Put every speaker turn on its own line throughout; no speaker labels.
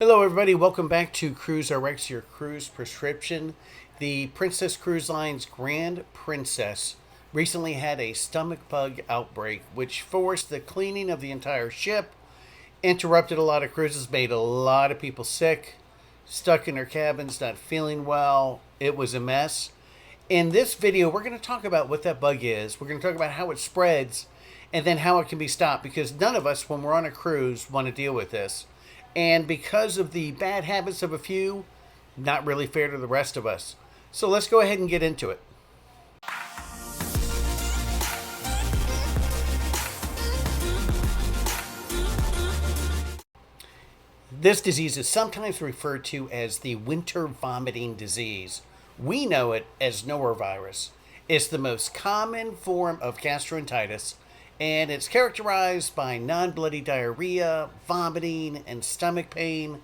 Hello, everybody. Welcome back to Cruise RX, your cruise prescription. The Princess Cruise Line's Grand Princess recently had a stomach bug outbreak, which forced the cleaning of the entire ship, interrupted a lot of cruises, made a lot of people sick, stuck in their cabins, not feeling well. It was a mess. In this video, we're going to talk about what that bug is. We're going to talk about how it spreads and then how it can be stopped, because none of us, when we're on a cruise, want to deal with this. And because of the bad habits of a few, not really fair to the rest of us. So let's go ahead and get into it. This disease is sometimes referred to as the winter vomiting disease. We know it as Norovirus. It's the most common form of gastroenteritis, and it's characterized by non-bloody diarrhea, vomiting, and stomach pain.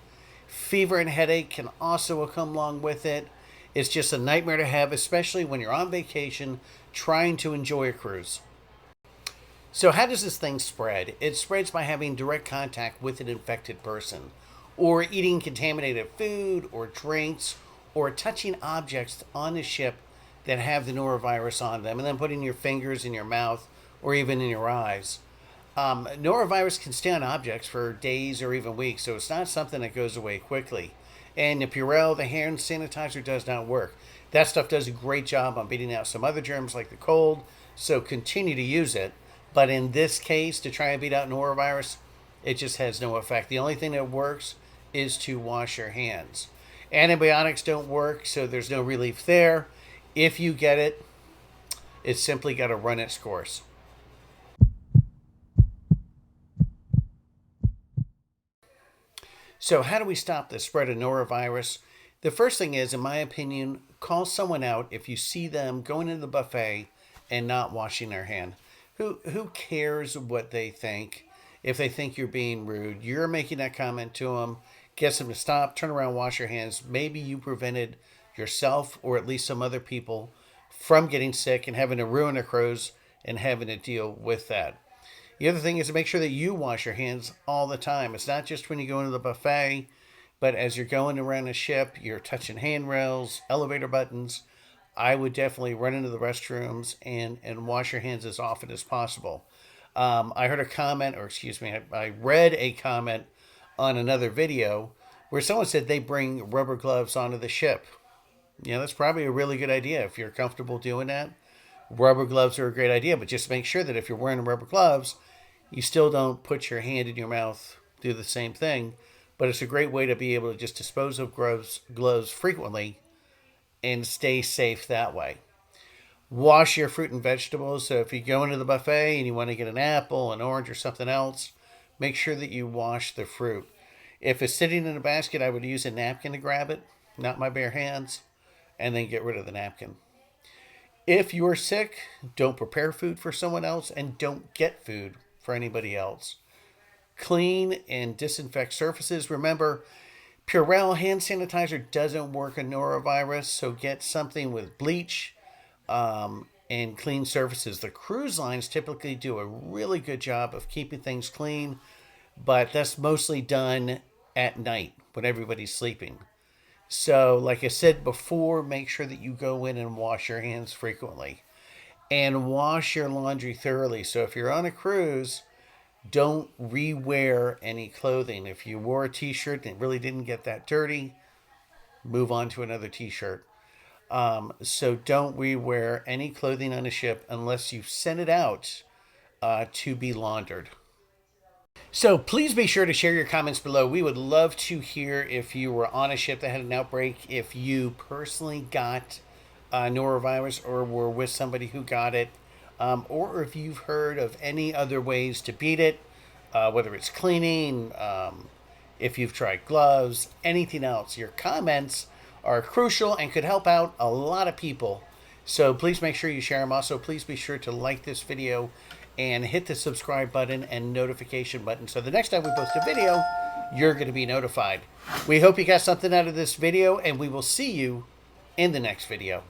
Fever and headache can also come along with it. It's just a nightmare to have, especially when you're on vacation trying to enjoy a cruise. So how does this thing spread? It spreads by having direct contact with an infected person, or eating contaminated food or drinks, or touching objects on the ship that have the norovirus on them, and then putting your fingers in your mouth or even in your eyes. Norovirus can stay on objects for days or even weeks, so it's not something that goes away quickly. And the Purell, the hand sanitizer, does not work. That stuff does a great job on beating out some other germs like the cold, so continue to use it. But in this case, to try and beat out norovirus, it just has no effect. The only thing that works is to wash your hands. Antibiotics don't work, so there's no relief there. If you get it, it's simply got to run its course. So how do we stop the spread of norovirus? The first thing is, in my opinion, call someone out if you see them going into the buffet and not washing their hand. Who cares what they think? If they think you're being rude, you're making that comment to them, gets them to stop, turn around, wash your hands. Maybe you prevented yourself or at least some other people from getting sick and having to ruin their cruise and having to deal with that. The other thing is to make sure that you wash your hands all the time. It's not just when you go into the buffet, but as you're going around the ship, you're touching handrails, elevator buttons. I would definitely run into the restrooms and wash your hands as often as possible. I heard a comment, or excuse me, I read a comment on another video where someone said they bring rubber gloves onto the ship. Yeah, that's probably a really good idea if you're comfortable doing that. Rubber gloves are a great idea, but just make sure that if you're wearing rubber gloves, you still don't put your hand in your mouth, do the same thing. But it's a great way to be able to just dispose of gloves frequently and stay safe that way. Wash your fruit and vegetables. So if you go into the buffet and you want to get an apple, an orange, or something else, make sure that you wash the fruit. If it's sitting in a basket, I would use a napkin to grab it, not my bare hands, and then get rid of the napkin. If you're sick, don't prepare food for someone else and don't get food for anybody else. Clean and disinfect surfaces. Remember, Purell hand sanitizer doesn't work on norovirus, so get something with bleach and clean surfaces. The cruise lines typically do a really good job of keeping things clean, but that's mostly done at night when everybody's sleeping. So, like I said before, make sure that you go in and wash your hands frequently. And wash your laundry thoroughly. So if you're on a cruise, don't rewear any clothing. If you wore a t-shirt and it really didn't get that dirty, move on to another t-shirt. So don't rewear any clothing on a ship unless you've sent it out to be laundered. So please be sure to share your comments below. We would love to hear if you were on a ship that had an outbreak, if you personally got norovirus or were with somebody who got it, or if you've heard of any other ways to beat it, whether it's cleaning, if you've tried gloves, anything else. Your comments are crucial and could help out a lot of people. So please make sure you share them. Also, please be sure to like this video and hit the subscribe button and notification button, so the next time we post a video, you're going to be notified. We hope you got something out of this video, and we will see you in the next video.